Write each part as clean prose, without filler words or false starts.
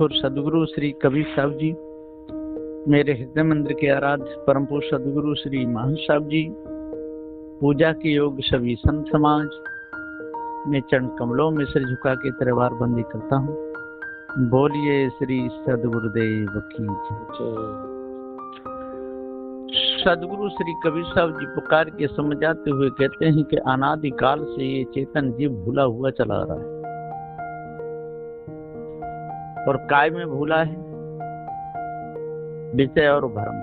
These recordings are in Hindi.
और सदगुरु श्री कबीर साहब जी, मेरे हृदय मंदिर के आराध्य परम पुरुष सदगुरु श्री महान साहब जी, पूजा के योग सभी संत समाज, मैं चरण कमलों में सिर झुका के तरवार बंदी करता हूँ। बोलिए श्री सदगुरुदेव की जय। सदगुरु श्री कबीर साहब जी पुकार के समझाते हुए कहते हैं कि अनादि काल से ये चेतन जीव भूला हुआ चला रहा है। और काय में भूला है? विषय और भ्रम।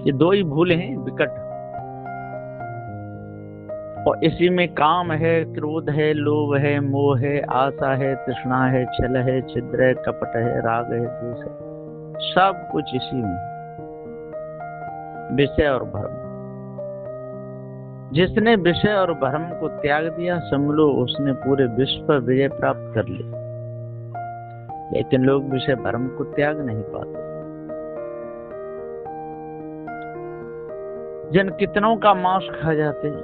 ये दो ही भूल हैं विकट। और इसी में काम है, क्रोध है, लोभ है, मोह है, आशा है, तृष्णा है, छल है, छिद्र है, कपट है, राग है, द्वेष है, सब कुछ इसी में विषय और भ्रम। जिसने विषय और भ्रम को त्याग दिया, समझ लो उसने पूरे विश्व पर विजय प्राप्त कर ली। लेकिन लोग विषय भ्रम को त्याग नहीं पाते। जन कितनों का मांस खा जाते हैं,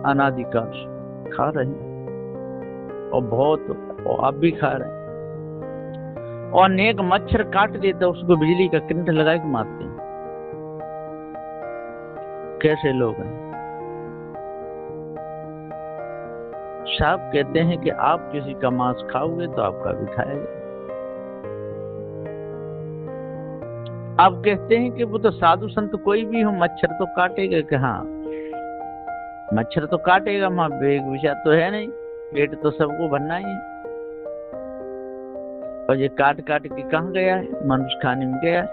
अनादिकाल से खा रहे हैं और बहुत, और अब भी खा रहे हैं। और नेक मच्छर काट देता, उसको बिजली का करंट लगा के मारते हैं। कैसे लोग हैं? साहब कहते हैं कि आप किसी का मांस खाओगे तो आपका भी खाएगा। आप कहते हैं कि वो तो साधु संत कोई भी हो, मच्छर तो काटेगा। कि हाँ, मच्छर तो काटेगा, मां बेग विषा तो है नहीं, पेट तो सबको भरना ही है। और ये काट काट के कहाँ गया है? मनुष्य खाने में गया है।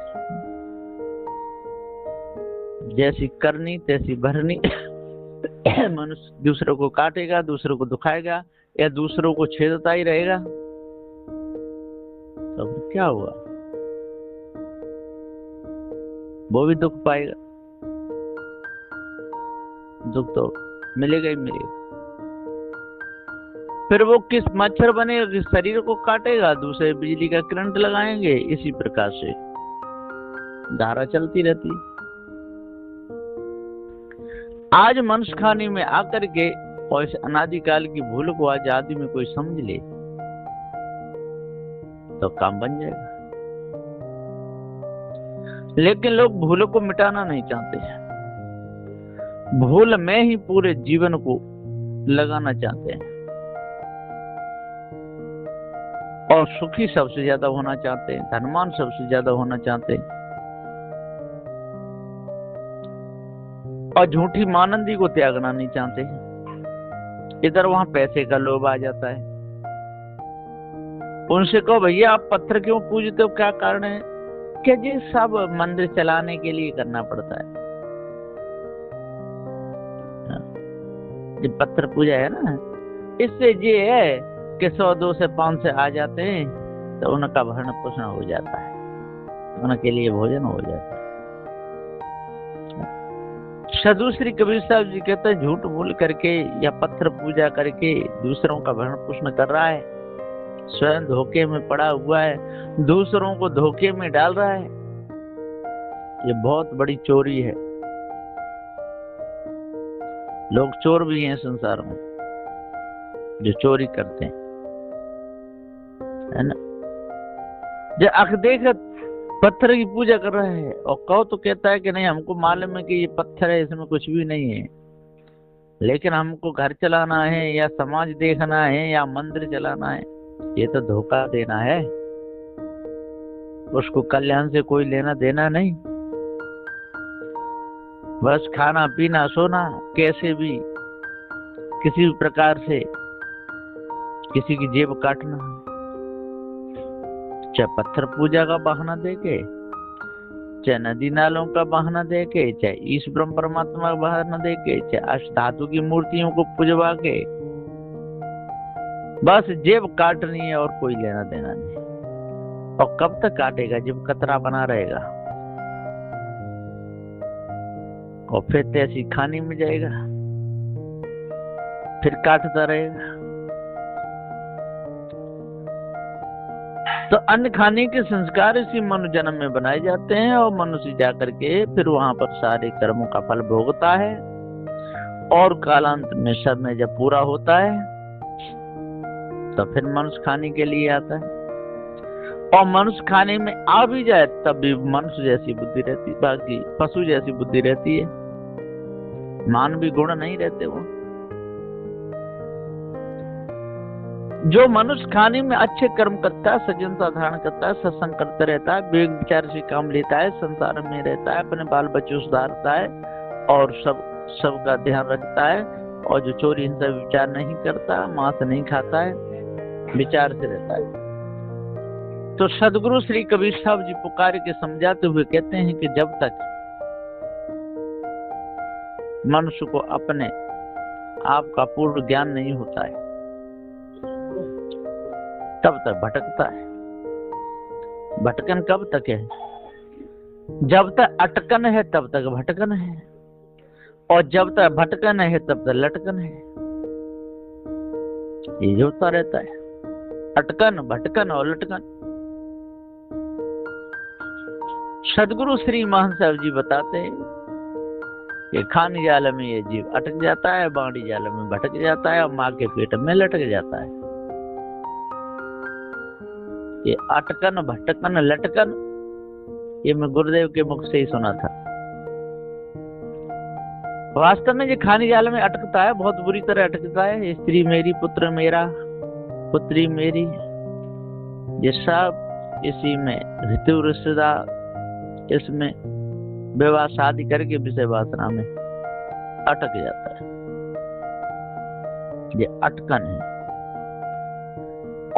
जैसी करनी तैसी भरनी। मनुष्य दूसरों को काटेगा, दूसरों को दुखाएगा, या दूसरों को छेदता ही रहेगा, तो क्या हुआ? वो भी दुख पाएगा। दुख तो मिलेगा ही मिलेगा। फिर वो किस मच्छर बनेगा? किस शरीर को काटेगा, दूसरे बिजली का करंट लगाएंगे। इसी प्रकार से धारा चलती रहती है। आज मनुष्य खाने में आकर के और इस अनादिकाल की भूल को आज आदि में कोई समझ ले तो काम बन जाएगा। लेकिन लोग भूल को मिटाना नहीं चाहते हैं, भूल में ही पूरे जीवन को लगाना चाहते हैं। और सुखी सबसे ज्यादा होना चाहते हैं, धनवान सबसे ज्यादा होना चाहते हैं। और झूठी मानंदी को त्यागना नहीं चाहते हैं। इधर वहां पैसे का लोभ आ जाता है। उनसे कहो भैया आप पत्थर क्यों पूजते हो, क्या कारण है? कि जी सब मंदिर चलाने के लिए करना पड़ता है। ये पत्थर पूजा है ना, इससे ये है कि 100, 200 से 500 आ जाते हैं तो उनका भरण पोषण हो जाता है, उनके लिए भोजन हो जाता है। साधु श्री कबीर साहब जी कहते हैं, झूठ बोल करके या पत्थर पूजा करके दूसरों का भरण पोषण कर रहा है, स्वयं धोखे में पड़ा हुआ है, दूसरों को धोखे में डाल रहा है। ये बहुत बड़ी चोरी है। लोग चोर भी हैं संसार में जो चोरी करते हैं, है ना। जो अख देख पत्थर की पूजा कर रहा है और कहो तो कहता है कि नहीं, हमको मालूम है कि ये पत्थर है, इसमें कुछ भी नहीं है, लेकिन हमको घर चलाना है या समाज देखना है या मंदिर चलाना है। ये तो धोखा देना है। उसको कल्याण से कोई लेना देना नहीं। बस खाना पीना सोना, कैसे भी किसी भी प्रकार से किसी की जेब काटना, चाहे पत्थर पूजा का बहाना देके, चाहे नदी नालों का बहाना देके, चाहे ईश ब्रह्म परमात्मा का बहाना देके, चाहे अष्टधातु की मूर्तियों को पूजवा के, बस जेब काटनी है और कोई लेना देना नहीं। और कब तक काटेगा? जब कतरा बना रहेगा और फिर तैसी खाने में जाएगा, फिर काटता रहेगा। तो अन्न खाने के संस्कार इसी मनु जन्म में बनाए जाते हैं और मनुष्य जाकर के फिर वहां पर सारे कर्मों का फल भोगता है। और कालांत में सब में जब पूरा होता है तो फिर मनुष्य खाने के लिए आता है, और मनुष्य खाने में आ भी जाए तब भी मनुष्य जैसी बुद्धि रहती, बाकी पशु जैसी बुद्धि रहती है, मानवीय गुण नहीं रहते वो। जो मनुष्य खाने में अच्छे कर्म करता है, सज्जनता धारण करता है, सत्संग करता रहता है, विवेक विचार से काम लेता है, संसार में रहता है, अपने बाल बच्चों सुधारता है और सबका ध्यान रखता है, और जो चोरी हिंसा विचार नहीं करता, मांस नहीं खाता है, विचार से रहता है। तो सदगुरु श्री कबीर साहब जी पुकार के समझाते हुए कहते हैं कि जब तक मनुष्य को अपने आप का पूर्ण ज्ञान नहीं होता है तब तक भटकता है। भटकन कब तक है? जब तक अटकन है तब तक भटकन है, और जब तक भटकन है तब तक लटकन है। ये होता रहता है, अटकन, भटकन और लटकन। सदगुरु श्री महान साहब जी बताते हैं कि खानी जाल में ये जीव अटक जाता है, बाड़ी जाल में भटक जाता है, और माँ के पेट में लटक जाता है। ये अटकन, भटकन, लटकन, ये मैं गुरुदेव के मुख से ही सुना था। वास्तव में ये खानी जाल में अटकता है, बहुत बुरी तरह अटकता है। स्त्री मेरी, पुत्र मेरा, पुत्री मेरी, ये सब इसी में ऋतु रिश्तेदार, इसमें विवाह शादी करके विषय वासना में अटक जाता है। ये अटकन है।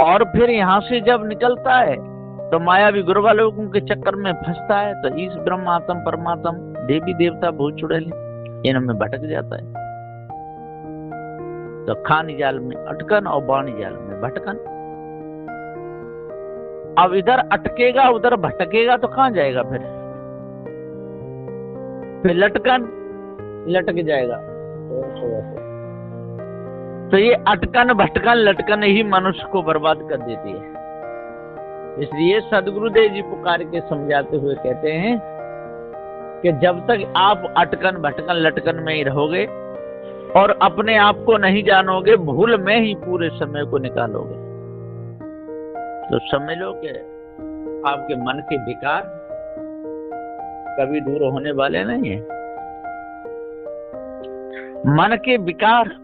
और फिर यहाँ से जब निकलता है तो मायावी गुरुवालोकों के चक्कर में फंसता है, तो ईश ब्रह्मात्म परमात्म, देवी देवता, भूत चुड़ैल, इनमें भटक जाता है। तो खानी जाल में अटकन और बाणी जाल में भटकन। अब इधर अटकेगा उधर भटकेगा तो कहां जाएगा? फिर लटकन, लटक जाएगा। तो ये अटकन, भटकन, लटकन ही मनुष्य को बर्बाद कर देती है। इसलिए सदगुरुदेव जी पुकार के समझाते हुए कहते हैं कि जब तक आप अटकन, भटकन, लटकन में ही रहोगे और अपने आप को नहीं जानोगे, भूल में ही पूरे समय को निकालोगे, तो समझ लो कि आपके मन के विकार कभी दूर होने वाले नहीं है। मन के विकार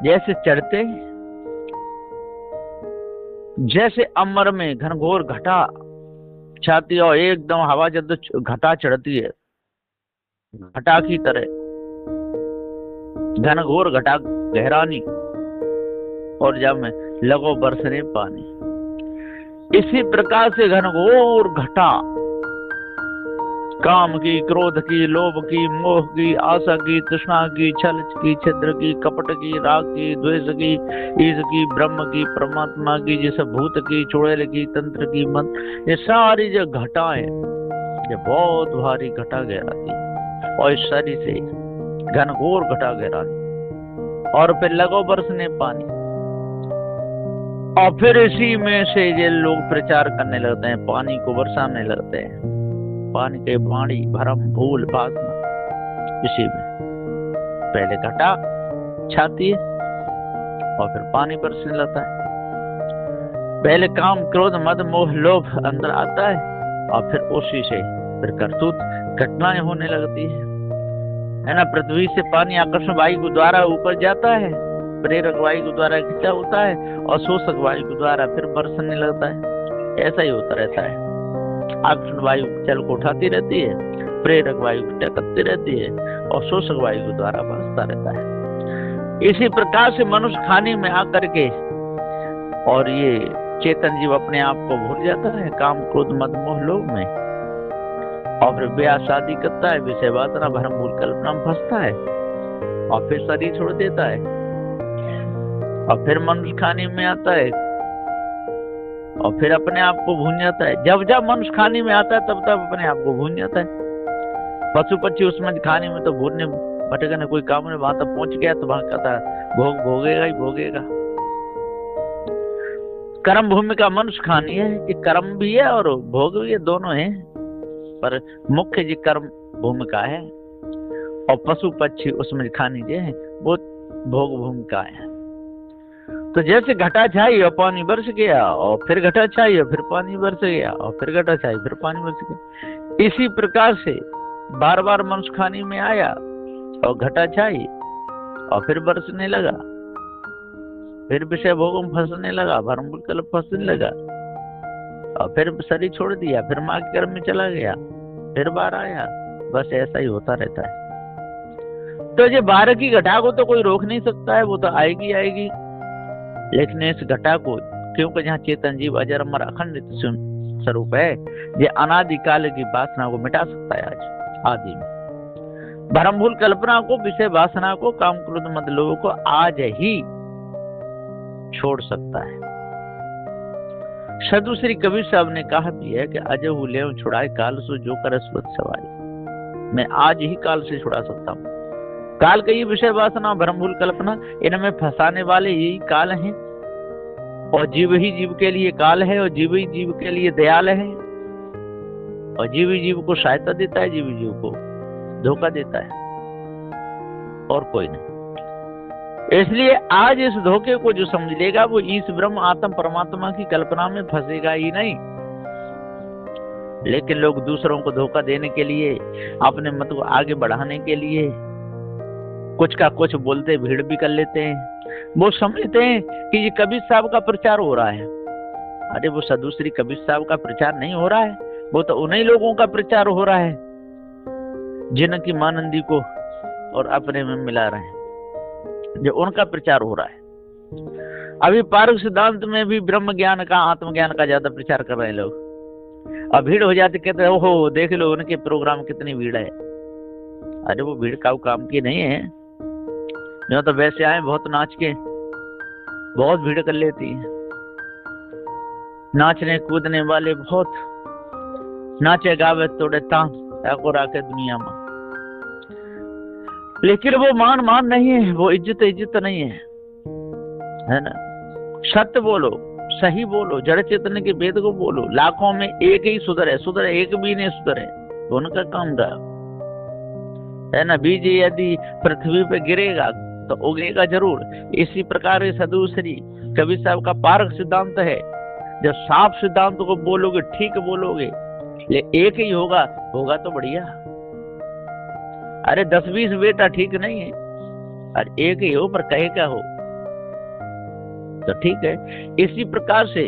जैसे चढ़ते, जैसे अमर में घनघोर घटा छाती और एकदम हवा जब घटा चढ़ती है, घटा की तरह घनघोर घटा गहरानी, और जब में लगो बरसने पानी, इसी प्रकार से घनघोर घटा काम की, क्रोध की, लोभ की, मोह की, आशा की, तृष्णा की, छल की, छिद्र की, कपट की, राग की, द्वेष की, ईश की, ब्रह्म की, परमात्मा की, जैसे भूत की, चुड़ैल की, तंत्र की, मंत्र, ये सारी जो घटाएं, ये बहुत भारी घटा गहराती है, और इस शरीर से घनघोर घटा गहराती, और फिर लगो बरसने पानी, और फिर इसी में से ये लोग प्रचार करने लगते हैं, पानी को बरसाने लगते हैं। पानी के बाणी, भरम, भूल, वासना, इसी में पहले घटा छाती है और फिर पानी बरसने लगता है। पहले काम, क्रोध, मद, मोह, लोभ अंदर आता है, और फिर उसी से फिर करतूत, घटनाएं होने लगती है ना। पृथ्वी से पानी आकर्षण वायु के द्वारा ऊपर जाता है, प्रेरक वायु के द्वारा खींचा होता है, और शोषक वायु के द्वारा फिर बरसने लगता है। ऐसा ही होता रहता है। आकर्षण वायु जल को उठाती रहती है, प्रेरक वायु टकराती रहती है, और शोषक वायु के द्वारा बरसता रहता है। इसी प्रकार से मनुष्य खाने में आकर के, और ये चेतन जीव अपने आप को भूल जाता है काम, क्रोध, मद, मोह, लोभ में, और फिर ब्याह शादी करता है, विषय वासना, भ्रम, भूल, कल्पना में फंसता है, और फिर शरीर छोड़ देता है, और फिर मनुष्य खाने में आता है, और फिर अपने आप को भूल जाता है। जब जब मनुष्य खाने में आता है तब तब अपने आप को भूल जाता है। पशु पक्षी उसमें खाने में तो भूलने भटकने कोई काम नहीं, वहां तक पहुंच गया तो वहां कहता है भोगेगा ही भोगेगा। कर्म भूमिका मनुष्य खानी है कि कर्म भी है और भोग भी है, दोनों है, पर मुख्य जी कर्म भूमिका है, और पशु पक्षी उसमें खानी जो है वो भोग भूमिका है। तो जैसे घटा छाई और पानी बरस गया, और फिर घटा छाई और फिर पानी बरस गया, और फिर घटा छाई फिर पानी बरस गया। इसी प्रकार से बार बार मनुष्य खाने में आया और घटा छाई और फिर बरसने लगा, फिर विषय भोगों में फंसने लगा, भ्रम कल्प फंसने लगा, और फिर शरीर छोड़ दिया, फिर माँ के गर्भ में चला गया, फिर बाहर आया। बस ऐसा ही होता रहता है। तो ये बाहर की घटा को तो कोई रोक नहीं सकता है, वो तो आएगी आएगी। लेकिन इस घटा को, क्योंकि जहाँ चेतन जीव अजर अमर अखंड स्वरूप है, ये अनादिकाल की वासना को मिटा सकता है। आज आदि में भ्रम भूल कल्पना को, विषय वासना को, काम क्रोध मद लोगों को आज ही छोड़ सकता है। साधु श्री कबीर साहब ने कहा भी है कि अजहु लेव छुड़ाए काल सो जो कर स्वत सवारी। मैं आज ही काल से छुड़ा सकता हूँ। काल का ये विषय वासना, भ्रम भूल कल्पना, इनमें फंसाने वाले यही काल हैं, और जीव ही जीव के लिए काल है, और जीव ही जीव के लिए दयाल है, और जीव ही जीव को सहायता देता है, जीव ही जीव को धोखा देता है, और कोई नहीं। इसलिए आज इस धोखे को जो समझ लेगा वो ईश ब्रह्म आत्म परमात्मा की कल्पना में फंसेगा ही नहीं। लेकिन लोग दूसरों को धोखा देने के लिए, अपने मत को आगे बढ़ाने के लिए कुछ का कुछ बोलते भीड़ भी कर लेते हैं। वो समझते हैं कि ये कबीर साहब का प्रचार हो रहा है। अरे वो साधु श्री कबीर साहब का प्रचार नहीं हो रहा है, वो तो उन्हीं लोगों का प्रचार हो रहा है जिनकी मानंदी को और अपने में मिला रहे हैं, जो उनका प्रचार हो रहा है। अभी पारक सिद्धांत में भी ब्रह्म ज्ञान का, आत्मज्ञान का ज्यादा प्रचार कर रहे हैं लोग। अब भीड़ हो जाती, कहते हैं ओहो देख लो उनके प्रोग्राम कितनी भीड़ है। अरे वो भीड़ का काम की नहीं है, जो तो वैसे आए बहुत नाच के बहुत भीड़ कर लेती है। नाचने कूदने वाले बहुत, नाचे गावे तोड़े तान को राखे दुनिया में, लेकिन वो मान मान नहीं है, वो इज्जत इज्जत नहीं है ना। सत्य बोलो, सही बोलो, जड़ चेतन के वेद को बोलो। लाखों में एक ही सुधरे, सुधरे एक भी नहीं सुधरे तो उनका काम था, है ना। बीज यदि पृथ्वी पे गिरेगा तो उगेगा जरूर। इसी प्रकार साधु श्री कबीर साहब का पारक सिद्धांत है, जब साफ सिद्धांत को बोलोगे, ठीक बोलोगे, ले एक ही होगा, होगा तो बढ़िया। अरे 10-20 बेटा ठीक नहीं है, अरे एक ही हो पर कहे क्या हो तो ठीक है। इसी प्रकार से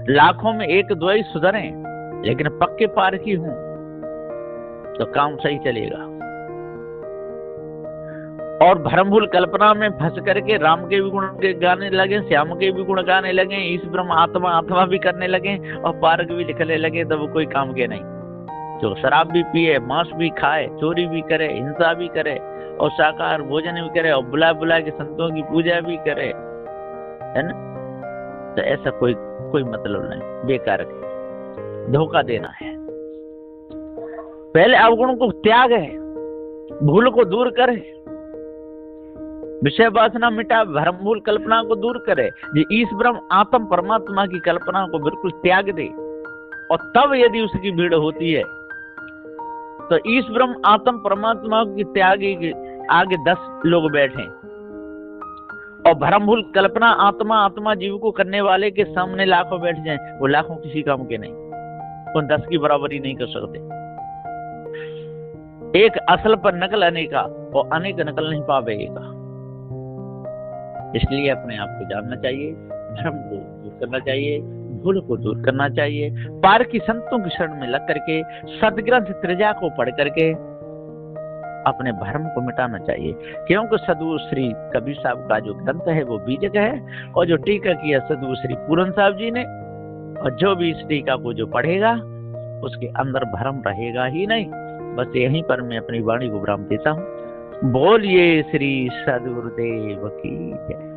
लाखों में एक दो ही सुधरे, लेकिन पक्के पार की हूं तो काम सही चलेगा। और भ्रम भूल कल्पना में फंस करके राम के भी गुण गाने लगे, श्याम के भी गुण गाने लगे, ईश ब्रह्म आत्मा आत्मा भी करने लगे, और पारक भी लिखने लगे, तो वो कोई काम के नहीं। जो शराब भी पिए, मांस भी खाए, चोरी भी करे, हिंसा भी करे, और शाकाहार भोजन भी करे, और बुला बुला के संतों की पूजा भी करे, है ना। तो ऐसा कोई मतलब नहीं, बेकार है, धोखा देना है। पहले अवगुण को त्याग है, भूल को दूर करे, विषय वासना मिटा, भ्रम भूल कल्पना को दूर करे, ये ईश ब्रह्म आत्म परमात्मा की कल्पना को बिल्कुल त्याग दे। और तब यदि उसकी भीड़ होती है तो ईश ब्रह्म आत्म परमात्मा की त्यागी के आगे 10 लोग बैठे, और भ्रम भूल कल्पना आत्मा आत्मा जीव को करने वाले के सामने लाखों बैठ जाएं, वो लाखों किसी काम के नहीं, उन 10 की बराबरी नहीं कर सकते। एक असल पर नकल अनेका, और अनेक नकल नहीं पावेगा। इसलिए अपने आप को जानना चाहिए, भ्रम को दूर करना चाहिए, भूल को दूर करना चाहिए, पार की संतों की शरण में लग करके, सदग्रंथ त्रिजा को पढ़ करके अपने भ्रम को मिटाना चाहिए। क्योंकि साधु श्री कबीर साहब का जो ग्रंथ है वो बीजक है, और जो टीका किया साधु श्री पूरन साहब जी ने, और जो भी इस टीका को जो पढ़ेगा उसके अंदर भ्रम रहेगा ही नहीं। बस यहीं पर मैं अपनी वाणी को विराम देता हूँ। बोलिए श्री सद्गुरुदेव की जय।